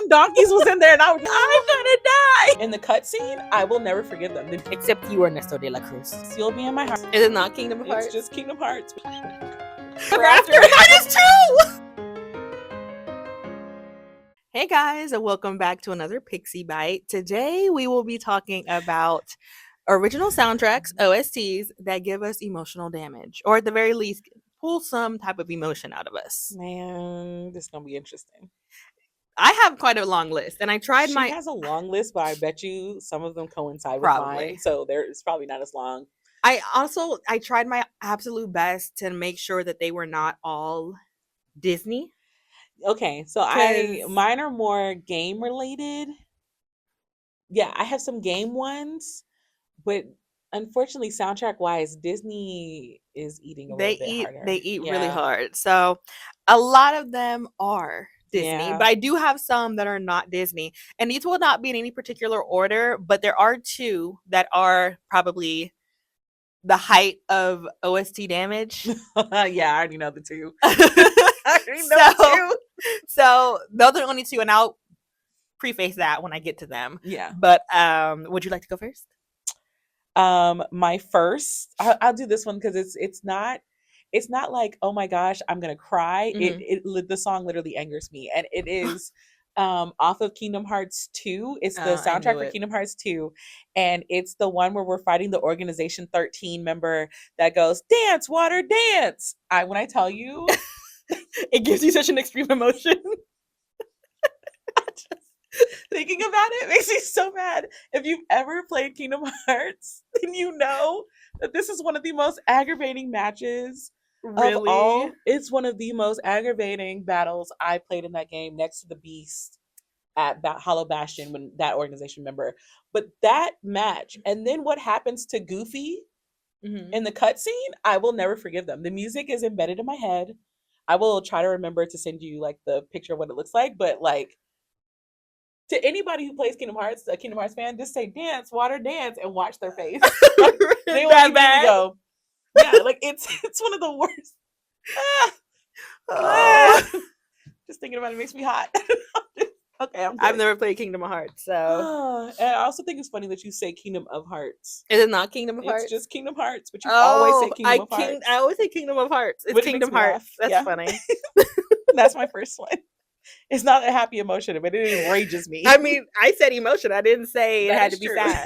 Them donkeys was in there, and I was like, I'm gonna die. In the cutscene, I will never forgive them. Except you are Ernesto de la Cruz. You'll be in my heart. Is it not Kingdom Hearts? It's just Kingdom Hearts. That is true. Hey guys, and welcome back to another Pixie Bite. Today we will be talking about original soundtracks, OSTs, that give us emotional damage, or at the very least, pull some type of emotion out of us. Man, this is gonna be interesting. I have quite a long list, and I tried She has a long list, but I bet you some of them coincide with mine, so it's probably not as long. I tried my absolute best to make sure that they were not all Disney. Okay, so mine are more game related. Yeah, I have some game ones, but unfortunately, soundtrack wise, Disney is eating a little bit harder. They eat really hard. So a lot of them are Disney, but I do have some that are not Disney. And these will not be in any particular order, but there are two that are probably the height of OST damage. Yeah, I already know the two. I already know the two. So those are the only two, and I'll preface that when I get to them. Yeah. But would you like to go first? My first, I'll do this one because it's not like, oh my gosh, I'm gonna cry. Mm-hmm. The song literally angers me, and it is off of Kingdom Hearts 2. It's the soundtrack for Kingdom Hearts 2, and it's the one where we're fighting the Organization 13 member that goes, dance, water, dance. When I tell you, it gives you such an extreme emotion. Thinking about it makes me so mad. If you've ever played Kingdom Hearts, then you know that this is one of the most aggravating matches of all. It's one of the most aggravating battles I played in that game, next to the Beast at Hollow Bastion, when that organization member. But that match, and then what happens to Goofy in the cutscene, I will never forgive them. The music is embedded in my head. I will try to remember to send you like the picture of what it looks like, but like, to anybody who plays Kingdom Hearts, a Kingdom Hearts fan, just say dance, water, dance, and watch their face. They will immediately go. Yeah, like it's one of the worst. Just thinking about it makes me hot. Okay, I've never played Kingdom Hearts, so. And I also think it's funny that you say Kingdom of Hearts. Is it not Kingdom of Hearts? It's just Kingdom Hearts, but you always say Kingdom of Hearts. I always say Kingdom of Hearts. It's Kingdom Hearts. That's funny. That's my first one. It's not a happy emotion, but it enrages me. I mean, I said emotion. I didn't say it had to be sad.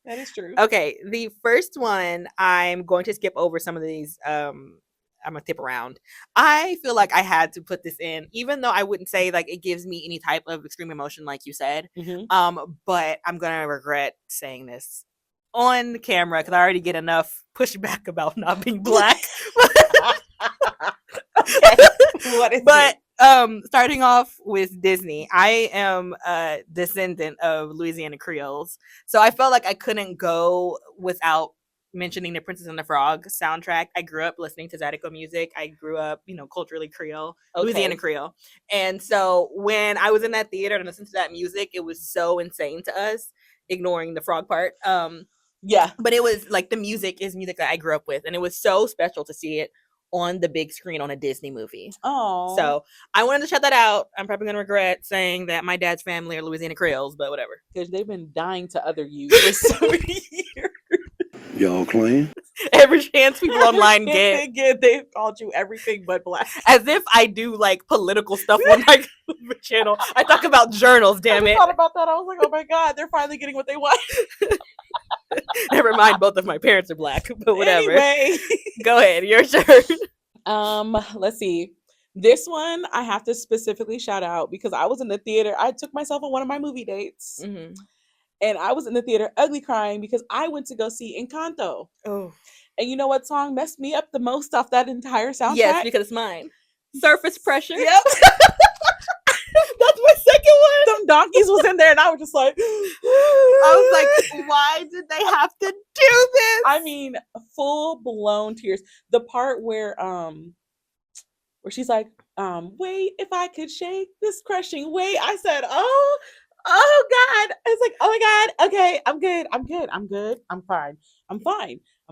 That is true. Okay, the first one, I'm going to skip over some of these. I'm going to tip around. I feel like I had to put this in, even though I wouldn't say like it gives me any type of extreme emotion like you said. Mm-hmm. But I'm going to regret saying this on camera because I already get enough pushback about not being Black. Okay. What is it? Starting off with Disney, I am a descendant of Louisiana Creoles, so I felt like I couldn't go without mentioning the Princess and the Frog soundtrack. I grew up listening to Zydeco music. I grew up, culturally Creole, Louisiana Creole, and so when I was in that theater and listened to that music, it was so insane to us, ignoring the frog part. Yeah, but it was like the music is music that I grew up with, and it was so special to see it on the big screen on a Disney movie. Oh, so I wanted to shout that out. I'm probably gonna regret saying that my dad's family are Louisiana Creoles, but whatever. Because they've been dying to other you for so many years. Y'all clean? Every chance people online get, they've called you everything but Black. As if I do like political stuff on my channel. I talk about journals. Damn it! I thought about that. I was like, oh my god, they're finally getting what they want. Never mind, both of my parents are Black, but whatever. Anyway. Go ahead, your turn. Let's see. This one I have to specifically shout out because I was in the theater. I took myself on one of my movie dates, and I was in the theater ugly crying because I went to go see Encanto. Oh, and you know what song messed me up the most off that entire soundtrack? Yes, because it's mine. Surface Pressure. Yep. That's my second one. Them donkeys was in there, and I was just like, I was like, why did they have to do this? I mean, full blown tears. The part where she's like, wait, if I could shake this crushing weight. I said, oh, Oh God. It's like, oh my God. Okay, I'm good. I'm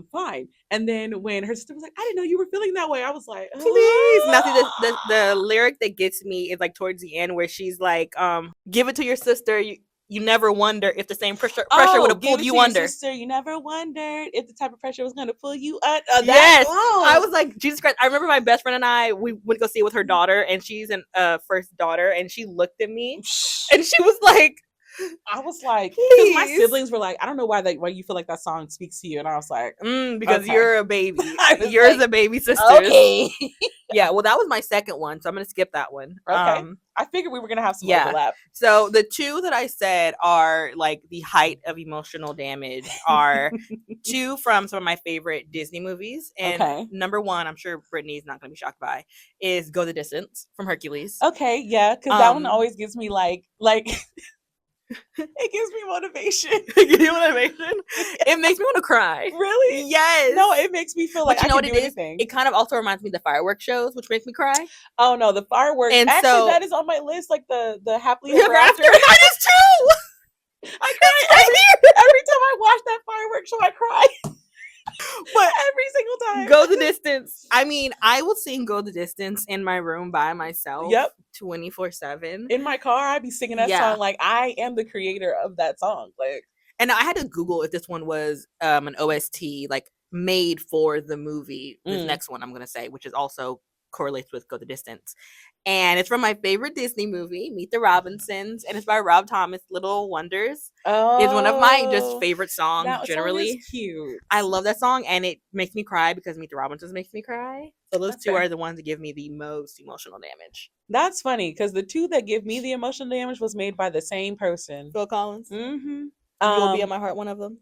fine. And then when her sister was like, I didn't know you were feeling that way. I was like, Please. Now see the lyric that gets me is like towards the end where she's like, give it to your sister. You never wonder if the same pressure would have pulled you under. Sister, you never wondered if the type of pressure was going to pull you under. Yes. I was like, Jesus Christ. I remember my best friend and I, we went to go see it with her daughter, and she's an first daughter, and she looked at me and she was like, I was like, because my siblings were like, I don't know why you feel like that song speaks to you. And I was like, because you're a baby. Yours a baby sister. Okay. Yeah, well, that was my second one, so I'm going to skip that one. Okay. I figured we were going to have some overlap. So the two that I said are like the height of emotional damage are two from some of my favorite Disney movies. And number one, I'm sure Brittany's not going to be shocked by, is Go the Distance from Hercules. Okay, yeah, because that one always gives me like it gives me motivation. It makes me want to cry. Really? Yes. No, it makes me feel like I can do anything. It kind of also reminds me of the fireworks shows, which makes me cry. Oh no, the fireworks. And actually, that is on my list. Like the happily ever after. Mine is too. I cry every time I watch that fireworks show. I cry. But every single time. Go the Distance. I mean, I will sing Go the Distance in my room by myself. Yep. 24/7. In my car, I'd be singing that song like I am the creator of that song. Like, and I had to Google if this one was an OST like made for the movie. This next one I'm gonna say, which is also correlates with Go the Distance. And it's from my favorite Disney movie, Meet the Robinsons, and it's by Rob Thomas. Little Wonders is one of my just favorite songs generally. Song is cute. I love that song, and it makes me cry because Meet the Robinsons makes me cry. So those two are the ones that give me the most emotional damage. That's funny because the two that give me the emotional damage was made by the same person, Phil Collins. Mm-hmm. You'll Be in My Heart, one of them.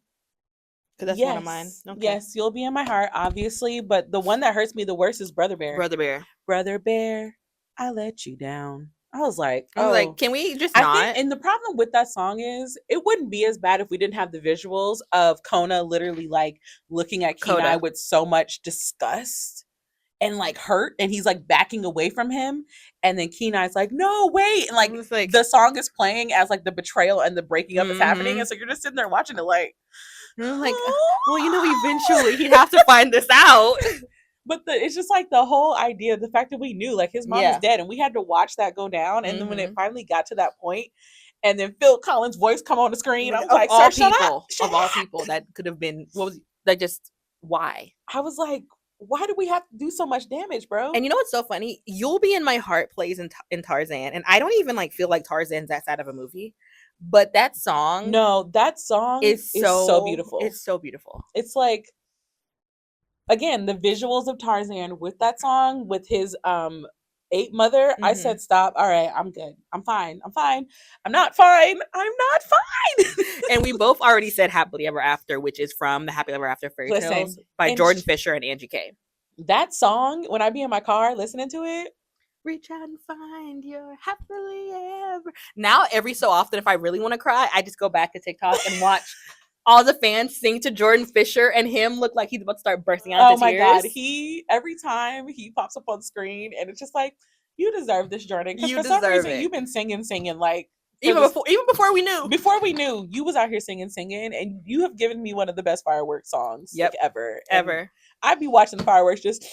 Because that's one of mine. Okay. Yes, You'll Be in My Heart, obviously, but the one that hurts me the worst is Brother Bear. Brother Bear, I let you down. I was like, can we just not? And the problem with that song is it wouldn't be as bad if we didn't have the visuals of Kona literally like looking at Kenai with so much disgust and like hurt, and he's like backing away from him, and then Kenai's like, no, wait, and like the song is playing as like the betrayal and the breaking up is happening, and so you're just sitting there watching it like, I'm like, well, eventually he'd have to find this out. But it's just like the whole idea, the fact that we knew like his mom is dead, and we had to watch that go down. And then when it finally got to that point, and then Phil Collins' voice come on the screen, I was like, all people that could have been, why? I was like, why do we have to do so much damage, bro? And you know what's so funny? You'll Be in My Heart plays in Tarzan, and I don't even like feel like Tarzan's that side of a movie. But that song, is so beautiful. It's so beautiful. It's like, again, the visuals of Tarzan with that song, with his ape mother. I said, stop. All right, I'm good. I'm fine. I'm not fine. And we both already said Happily Ever After, which is from the Happily Ever After fairy tales by Jordan Fisher and Angie Kay. That song, when I be in my car listening to it, reach out and find your happily ever. Now, every so often, if I really want to cry, I just go back to TikTok and watch all the fans sing to Jordan Fisher, and him look like he's about to start bursting out into tears. Oh my God. Every time he pops up on screen, and it's just like, you deserve this, Jordan. You for deserve some reason, it. You've been singing like even before we knew. Before we knew, you was out here singing, and you have given me one of the best fireworks songs ever. Ever. I'd be watching the fireworks just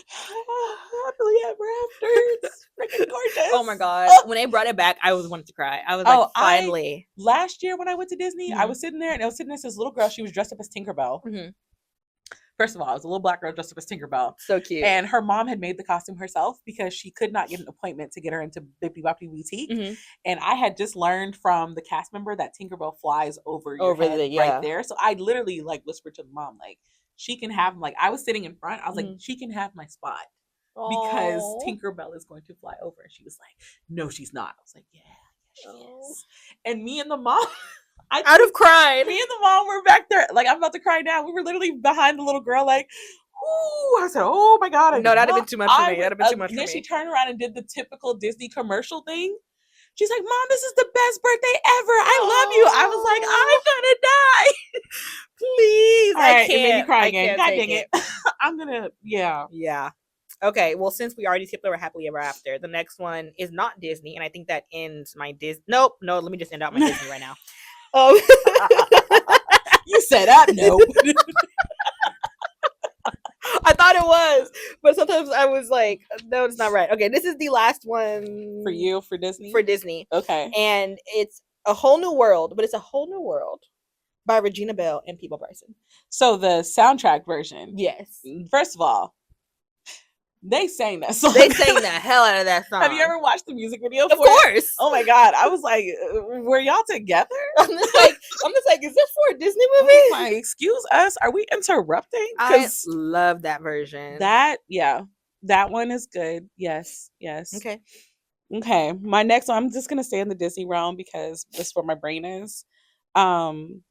happily ever after. It's freaking gorgeous. Oh my God. When they brought it back, I wanted to cry. I was like, finally. Last year when I went to Disney, I was sitting there, and I was sitting as this little girl. She was dressed up as Tinkerbell. First of all, I was a little black girl dressed up as Tinkerbell. So cute. And her mom had made the costume herself because she could not get an appointment to get her into Bippy Boppy Boutique. And I had just learned from the cast member that Tinkerbell flies over your head right there. So I literally like whispered to the mom, like, she can have, like, I was sitting in front. I was like, she can have my spot because Tinkerbell is going to fly over. And she was like, no, she's not. I was like, yeah, she is. And me and the mom, I'd have cried. Me and the mom were back there. Like, I'm about to cry now. We were literally behind the little girl, like, ooh. I said, oh my God. No, that'd have been too much for me. That'd have been too much for me. Then she turned around and did the typical Disney commercial thing. She's like, Mom, this is the best birthday ever. I love you. I was like, I'm gonna die. Please. I can't. It made me cry again. God dang it. I'm gonna, Yeah. Okay, well, since we already skipped over Happily Ever After, the next one is not Disney, and I think that ends my Disney. Nope, no, let me just end out my Disney right now. You said that? Nope. I thought it was, but sometimes I was like, no, it's not right. Okay, this is the last one For you, for Disney? For Disney. Okay. And it's A Whole New World, but it's A Whole New World by Regina Belle and Peebo Bryson. So the soundtrack version. Yes. First of all, they sang that song. They sang the hell out of that song. Have you ever watched the music video for it? Of course. Oh my God. I was like, were y'all together? I'm just like, is this for a Disney movie? Like, excuse us. Are we interrupting? I love that version. That one is good. Yes. Okay. My next one, I'm just gonna stay in the Disney realm because that's where my brain is. Oh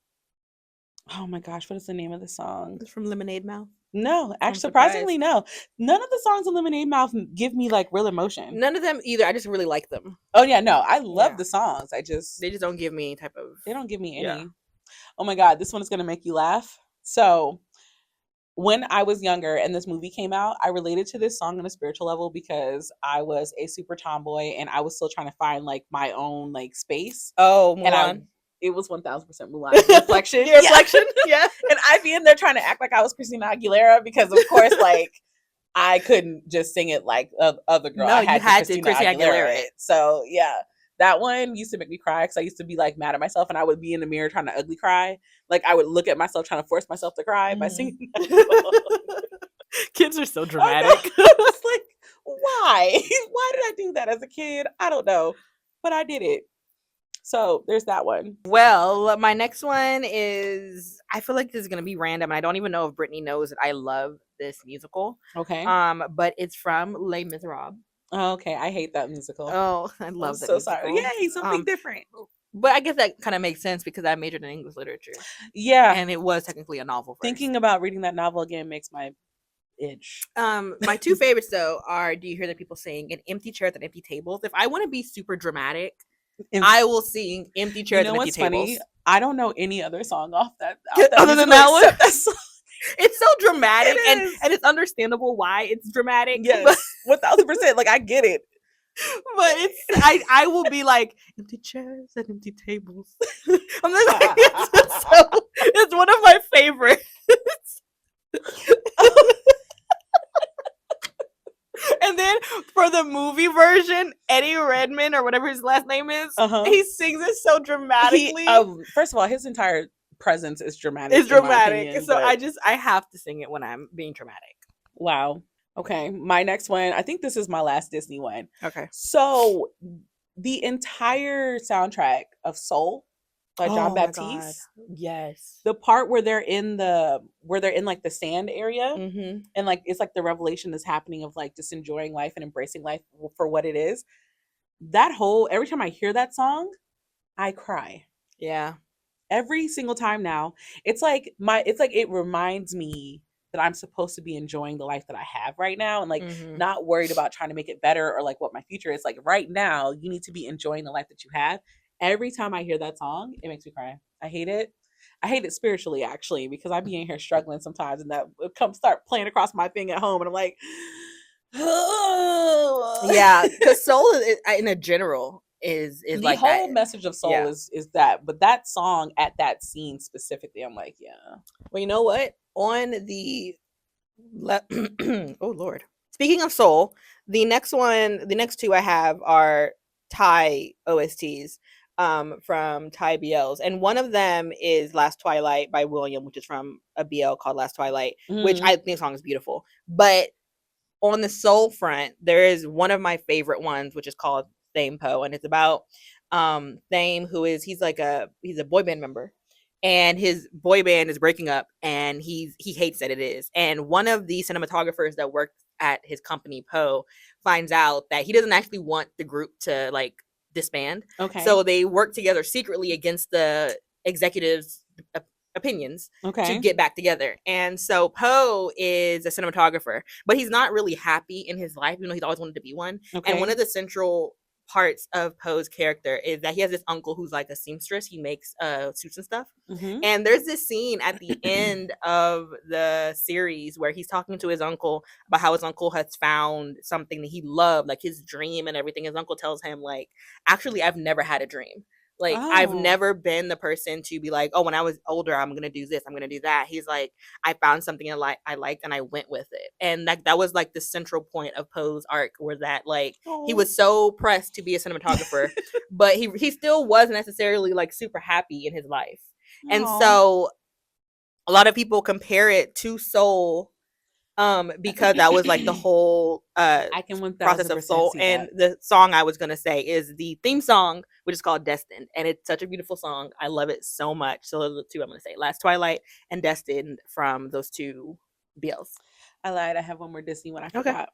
my gosh, what is the name of the song? It's from Lemonade Mouth. No, actually, surprisingly, no. None of the songs in Lemonade Mouth give me like real emotion. None of them either. I just really like them. Oh yeah, no, I love the songs. They just don't give me any type of. They don't give me any. Yeah. Oh my God, this one is gonna make you laugh. So, when I was younger and this movie came out, I related to this song on a spiritual level because I was a super tomboy and I was still trying to find like my own like space. Oh, Mulan. And it was 1000% Mulan. Reflection. Your reflection? Yeah. And I'd be in there trying to act like I was Christina Aguilera because, of course, like, I couldn't just sing it like other girl. No, I you had to Christina Aguilera it. So, yeah. That one used to make me cry because I used to be, like, mad at myself and I would be in the mirror trying to ugly cry. Like, I would look at myself trying to force myself to cry by singing that song. Kids are so dramatic. It's like, why? Why did I do that as a kid? I don't know. But I did it. So there's that one. Well, my next one is, I feel like this is gonna be random. I don't even know if Brittany knows that I love this musical. Okay. But it's from Les Miserables. Oh, okay. I hate that musical. Oh, I love that. So musical. sorry. Yay, something different. But I guess that kind of makes sense because I majored in English literature. Yeah. And it was technically a novel first. Thinking about reading that novel again makes my itch. My two favorites though are Do You Hear the People Sing and Empty Chairs and Empty Tables. If I want to be super dramatic, I will sing Empty Chairs and Empty Tables. Funny? I don't know any other song off that other than that one. That song. It's so dramatic and it's understandable why it's dramatic. Yes, 1000%. Like I get it. But I will be like empty chairs and empty tables. I'm just like, it's one of my favorites. And then for the movie version, Eddie Redmayne or whatever his last name is, he sings it so dramatically. First of all, his entire presence is dramatic. It's dramatic. Opinion, so I have to sing it when I'm being dramatic. Wow. Okay. My next one, I think this is my last Disney one. Okay. So the entire soundtrack of Soul by John Baptiste. Yes. The part where they're in like the sand area, and like it's like the revelation is happening of like just enjoying life and embracing life for what it is. Every time I hear that song, I cry. Yeah. Every single time now. It's like it reminds me that I'm supposed to be enjoying the life that I have right now and like not worried about trying to make it better or like what my future is. Like right now, you need to be enjoying the life that you have. Every time I hear that song, it makes me cry. I hate it. I hate it spiritually, actually, because I be in here struggling sometimes and that would start playing across my thing at home and I'm like, oh. Yeah, because Soul in a general is the like whole that. Message of Soul is that, but that song at that scene specifically, I'm like, yeah. Well, you know what? On the oh Lord. Speaking of Soul, the next two I have are Thai OSTs from Thai BLs, and one of them is Last Twilight by William, which is from a BL called Last Twilight, which I think the song is beautiful. But on the Soul front, there is one of my favorite ones, which is called Thame Po, and it's about Thame, he's a boy band member, and his boy band is breaking up, and he hates that it is. And one of the cinematographers that worked at his company, Po, finds out that he doesn't actually want the group to like disband. Okay. So they work together secretly against the executives' opinions to get back together. And so Po is a cinematographer, but he's not really happy in his life, even though he's always wanted to be one. Okay. And one of the central parts of Poe's character is that he has this uncle who's like a seamstress. He makes suits and stuff. Mm-hmm. And there's this scene at the end of the series where he's talking to his uncle about how his uncle has found something that he loved, like his dream and everything. His uncle tells him, like, actually, I've never had a dream. Like, I've never been the person to be like, oh, when I was older, I'm going to do this, I'm going to do that. He's like, I found something I liked and I went with it. And that was like the central point of Poe's arc, where that, like, he was so pressed to be a cinematographer, but he still wasn't necessarily like super happy in his life. And so a lot of people compare it to Soul, because that was like the whole I can process of Soul. And the song I was gonna say is the theme song, which is called Destined, and it's such a beautiful song. I love it so much. So those are the two I'm gonna say: Last Twilight and Destined, from those two BLs. I lied. I have one more Disney one I forgot.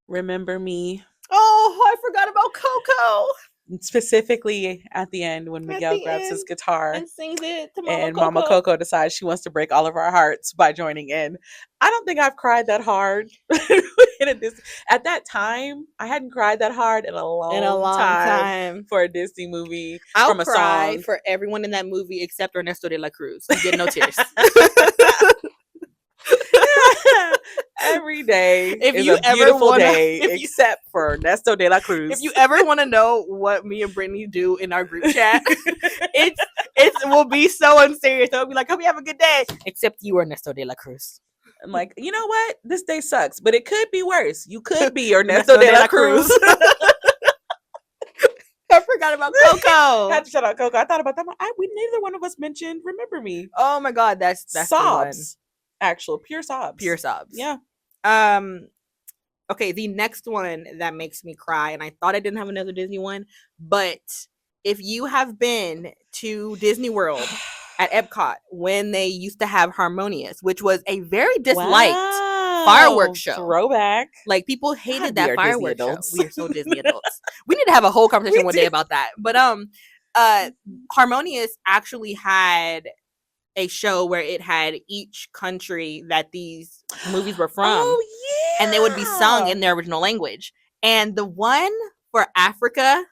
Remember Me. Oh, I forgot about Coco. Specifically at the end when Miguel grabs his guitar and sings it to Mama Coco decides she wants to break all of our hearts by joining in. I don't think I've cried that hard at that time. I hadn't cried that hard in a long time for a Disney movie. I'll from a cry song. For everyone in that movie except Ernesto de la Cruz. You get no tears. Every day if is you a beautiful day, if except for Ernesto de la Cruz. If you ever want to know what me and Britney do in our group chat, it will be so unserious. It'll be like, hope you have a good day, except you, Ernesto de la Cruz. I'm like, you know what? This day sucks, but it could be worse. You could be Ernesto de la Cruz. I forgot about Coco. Had to shout out Coco. I thought about that one. We neither one of us mentioned Remember Me. Oh my god, that's sobs. Actual pure sobs. Pure sobs. Yeah. Okay, the next one that makes me cry, and I thought I didn't have another Disney one, but if you have been to Disney World at Epcot when they used to have Harmonious, which was a very disliked fireworks show. Throwback. Like, people hated that fireworks show. We are so Disney adults. We need to have a whole conversation one day about that. But Harmonious actually had a show where it had each country that these movies were from. Oh, yeah. And they would be sung in their original language. And the one for Africa,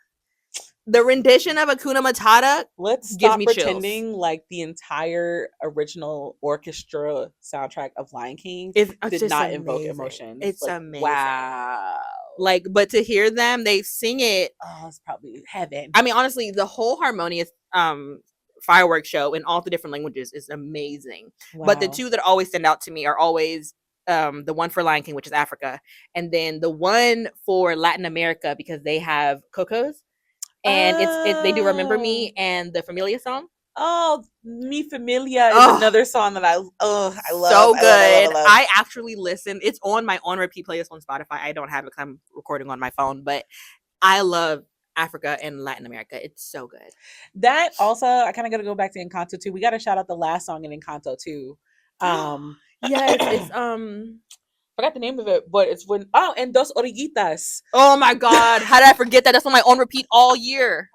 the rendition of Hakuna Matata, let's gives stop me pretending chills. Like the entire original orchestra soundtrack of Lion King did not amazing. Invoke emotion. It's like, amazing. Wow. Like, but to hear them, they sing it. Oh, it's probably heaven. I mean, honestly, the whole Harmonious fireworks show in all the different languages is amazing. Wow. But the two that always stand out to me are always the one for Lion King, which is Africa, and then the one for Latin America, because they have Cocos, and it's they do Remember Me and the Familia song. Oh, Mi Familia is another song that I love. So good. I love. I actually listen. It's on my on repeat playlist on Spotify. I don't have it because I'm recording on my phone, but I love Africa and Latin America. It's so good. That also, I kind of got to go back to Encanto too. We got to shout out the last song in Encanto too. Yes, it's forgot the name of it, but it's when and Dos Orillitas. Oh my god, how did I forget that? That's on my on repeat all year.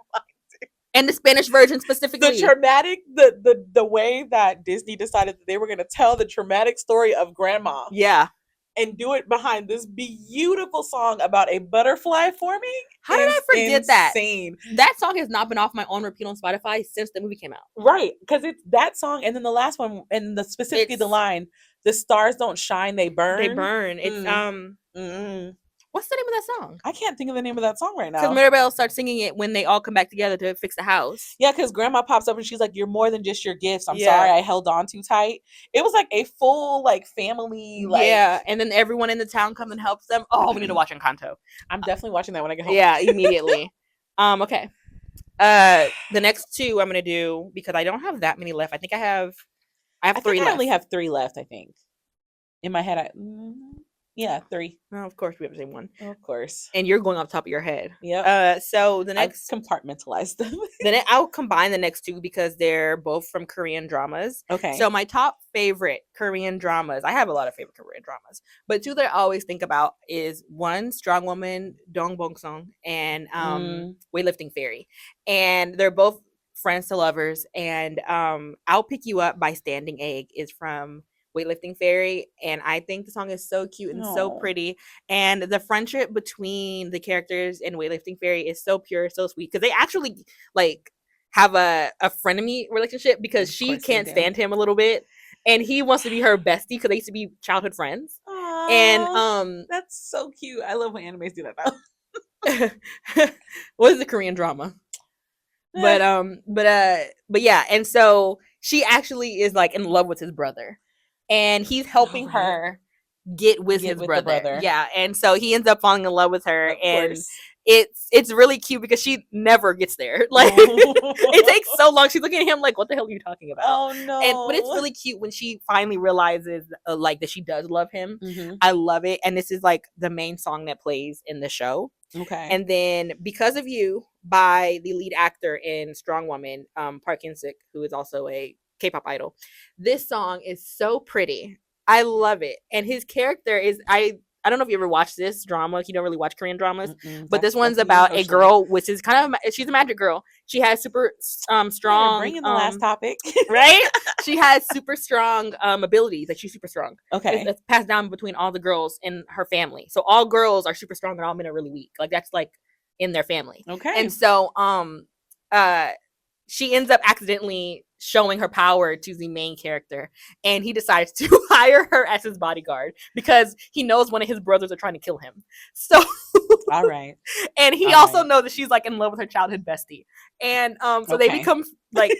And the Spanish version specifically. The traumatic, the way that Disney decided that they were going to tell the traumatic story of Grandma. Yeah. And do it behind this beautiful song about a butterfly forming. How did I forget insane. That song has not been off my on repeat on Spotify since the movie came out. Right, because it's that song, and then the last one, and specifically the line, "The stars don't shine, they burn." They burn. It's What's the name of that song? I can't think of the name of that song right now. Because Mirabelle starts singing it when they all come back together to fix the house. Yeah, because Grandma pops up and she's like, "You're more than just your gifts. I'm sorry I held on too tight." It was like a full family. Yeah, and then everyone in the town comes and helps them. Oh, we need to watch Encanto. I'm definitely watching that when I get home. Yeah, immediately. Okay. The next two I'm gonna do, because I don't have that many left. I think I have three left. I only have three left. I think in my head, yeah, three. Oh, of course, we have the same one. Of course. And you're going off the top of your head. Yeah. So the next... I've compartmentalized them. Then I'll combine the next two because they're both from Korean dramas. Okay. So my top favorite Korean dramas, I have a lot of favorite Korean dramas, but two that I always think about is one, Strong Woman, Dong Bong Song, and Weightlifting Fairy. And they're both friends to lovers. And I'll Pick You Up by Standing Egg is from Weightlifting Fairy, and I think the song is so cute and so pretty. And the friendship between the characters in Weightlifting Fairy is so pure, so sweet, because they actually like have a frenemy relationship, because she can't stand him a little bit, and he wants to be her bestie because they used to be childhood friends. Aww, and that's so cute. I love when animes do that though. What is the Korean drama? But yeah, and so she actually is like in love with his brother, and he's helping her get with his brother. Yeah, and so he ends up falling in love with her, and it's really cute because she never gets there. Like it takes so long. She's looking at him like, "What the hell are you talking about?" Oh no! But it's really cute when she finally realizes like that she does love him. Mm-hmm. I love it, and this is like the main song that plays in the show. Okay. And then Because of You by the lead actor in Strong Woman, Park In-sik, who is also a K-pop idol. This song is so pretty. I love it. And his character is, I don't know if you ever watched this drama. You don't really watch Korean dramas. But this one's about a girl, which is kind of, she's a magic girl. She has super strong. Bring in the last topic. Right? She has super strong abilities. Like she's super strong. Okay. It's passed down between all the girls in her family. So all girls are super strong and all men are really weak. Like that's like in their family. Okay. And so she ends up accidentally showing her power to the main character, and he decides to hire her as his bodyguard because he knows one of his brothers are trying to kill him. So all right. And he also knows that she's like in love with her childhood bestie. And so they become like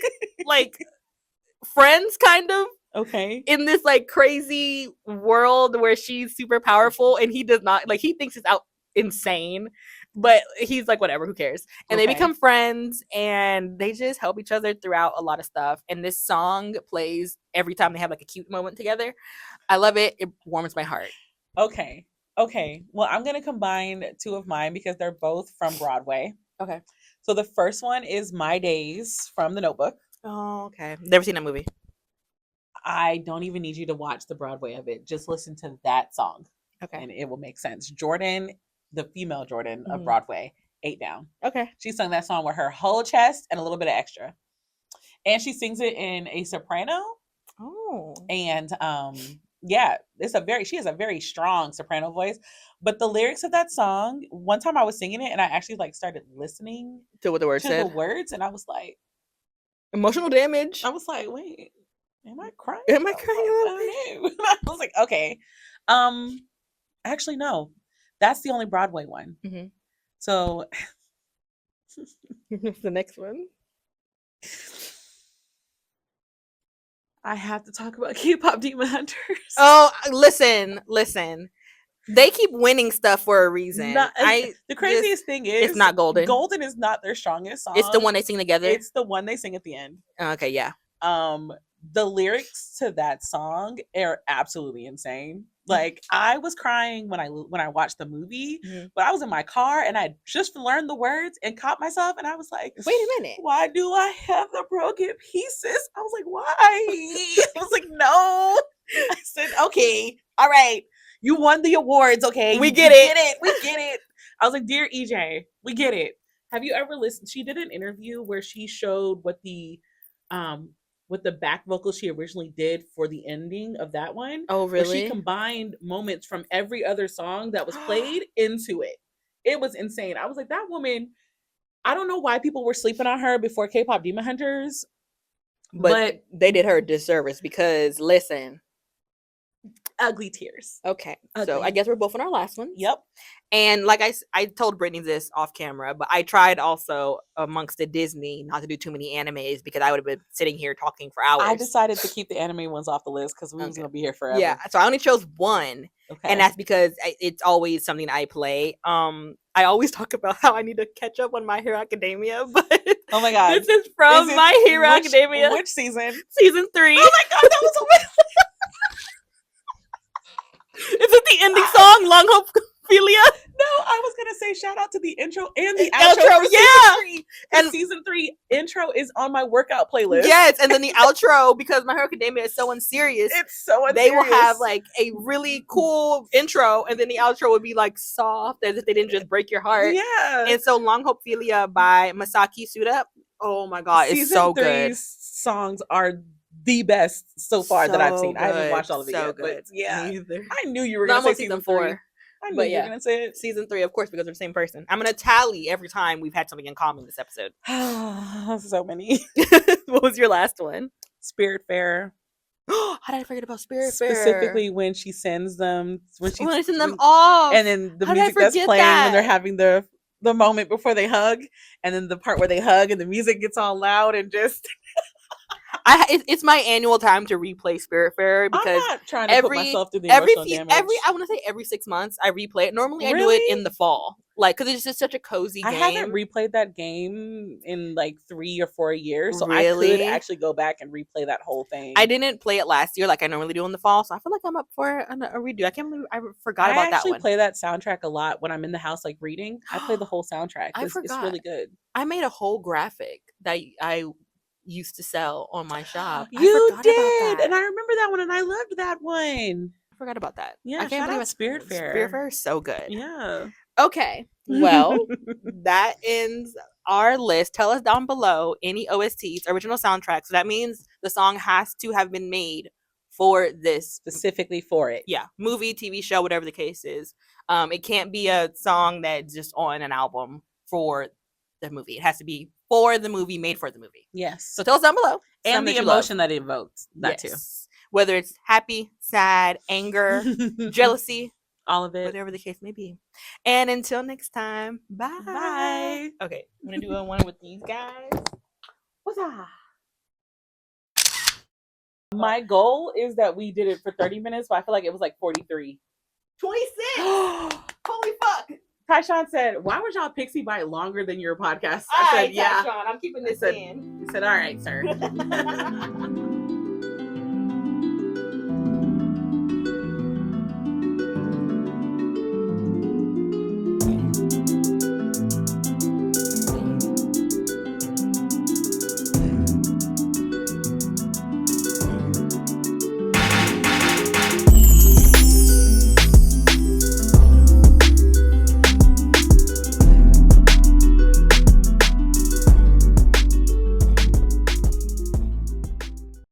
friends kind of. Okay. In this like crazy world where she's super powerful and he does not, like he thinks it's out insane, but he's like, whatever, who cares? And they become friends and they just help each other throughout a lot of stuff. And this song plays every time they have like a cute moment together. I love it. It warms my heart. Okay. Well, I'm going to combine two of mine because they're both from Broadway. Okay. So the first one is My Days from The Notebook. Oh, okay. Never seen that movie. I don't even need you to watch the Broadway of it. Just listen to that song. Okay. And it will make sense. Jordan, the female Jordan of Broadway, 8 Down. Okay. She sung that song with her whole chest and a little bit of extra. And she sings it in a soprano. Oh. And yeah, she has a very strong soprano voice. But the lyrics of that song, one time I was singing it and I actually like started listening to what the words said. The words, and I was like, emotional damage. I was like, wait, am I crying? Am I crying? I was like, okay. Actually, no. That's the only Broadway one. Mm-hmm. So the next one. I have to talk about K-pop Demon Hunters. Oh, listen. They keep winning stuff for a reason. The craziest thing is it's not Golden. Golden is not their strongest song. It's the one they sing together. It's the one they sing at the end. Okay, yeah. The lyrics to that song are absolutely insane. Like I was crying when I watched the movie, but I was in my car and I just learned the words and caught myself, and I was like, wait a minute, why do I have the broken pieces? I was like, why? I was like, no. I said, okay, all right, you won the awards, okay, we get it. We get it. I was like, dear EJ, we get it. Have you ever listened? She did an interview where she showed what the back vocals she originally did for the ending of that one. Oh, really? She combined moments from every other song that was played into it. It was insane. I was like, that woman, I don't know why people were sleeping on her before K-pop Demon Hunters. But they did her a disservice because, listen. Ugly tears. Okay. Ugly. So I guess we're both on our last one. Yep. And like I told Britney this off camera, but I tried also amongst the Disney not to do too many animes because I would have been sitting here talking for hours. I decided to keep the anime ones off the list because we was going to be here forever. Yeah. So I only chose one. Okay. And that's because it's always something I play. I always talk about how I need to catch up on My Hero Academia, but oh my god, this is from My Hero Academia. Which season? Season 3. Oh my god, that was amazing. Is it the ending song, Long Hope Ophelia? No, I was gonna say shout out to the intro and the outro. Yeah, and season 3 intro is on my workout playlist. Yes, and then the outro, because My Hero Academia is so unserious. It's so unserious. They will have like a really cool intro, and then the outro would be like soft, as if they didn't just break your heart. Yeah. And so Long Hope Ophelia by Masaki Suda. Oh my god, it's so good. Songs are the best so far that I've seen. Good. I haven't watched all of it so yet, good. but yeah, Neither. I knew you were No, gonna I'm say on season 4. I knew you were gonna say it. Season 3, of course, because we're the same person. I'm gonna tally every time we've had something in common this episode. So many. What was your last one? Spiritfarer. How did I forget about Spiritfarer? Specifically when she sends them, when I send them off, and then the How did I music that's forget playing when they're that? having the moment before they hug, and then the part where they hug and the music gets all loud and just. It's my annual time to replay Spiritfarer because I'm not trying to put myself through the emotional damage. I want to say every 6 months I replay it. Normally I do Really? it in the fall, like because it's just such a cozy game. I haven't replayed that game in like 3 or 4 years, so Really? I could actually go back and replay that whole thing. I didn't play it last year like I normally do in the fall, so I feel like I'm up for a redo. I can't believe I forgot about that one. I actually play that soundtrack a lot when I'm in the house like reading. I play the whole soundtrack. I It's forgot. really good. I made a whole graphic that I used to sell on my shop. You I forgot did, about that. and I remember that one, and I loved that one. I forgot about that. Yeah, I can't shout out believe Spiritfarer. Spiritfarer is so good. Yeah. Okay, well, that ends our list. Tell us down below any OSTs, original soundtracks. So that means the song has to have been made for this. Specifically for it. Yeah, movie, TV show, whatever the case is. It can't be a song that's just on an album for the movie. It has to be for the movie, made for the movie. Yes. So tell us down below. And the emotion that it evokes. That too. Whether it's happy, sad, anger, jealousy, all of it. Whatever the case may be. And until next time, bye. Bye. Okay, I'm going to do one with these guys. What's that? My goal is that we did it for 30 minutes, but I feel like it was like 43. 26! Holy fuck! Tyshawn said, why was y'all Pixie Bite longer than your podcast? I said, yeah. Tyshawn, I'm keeping this in. He said, all right, sir.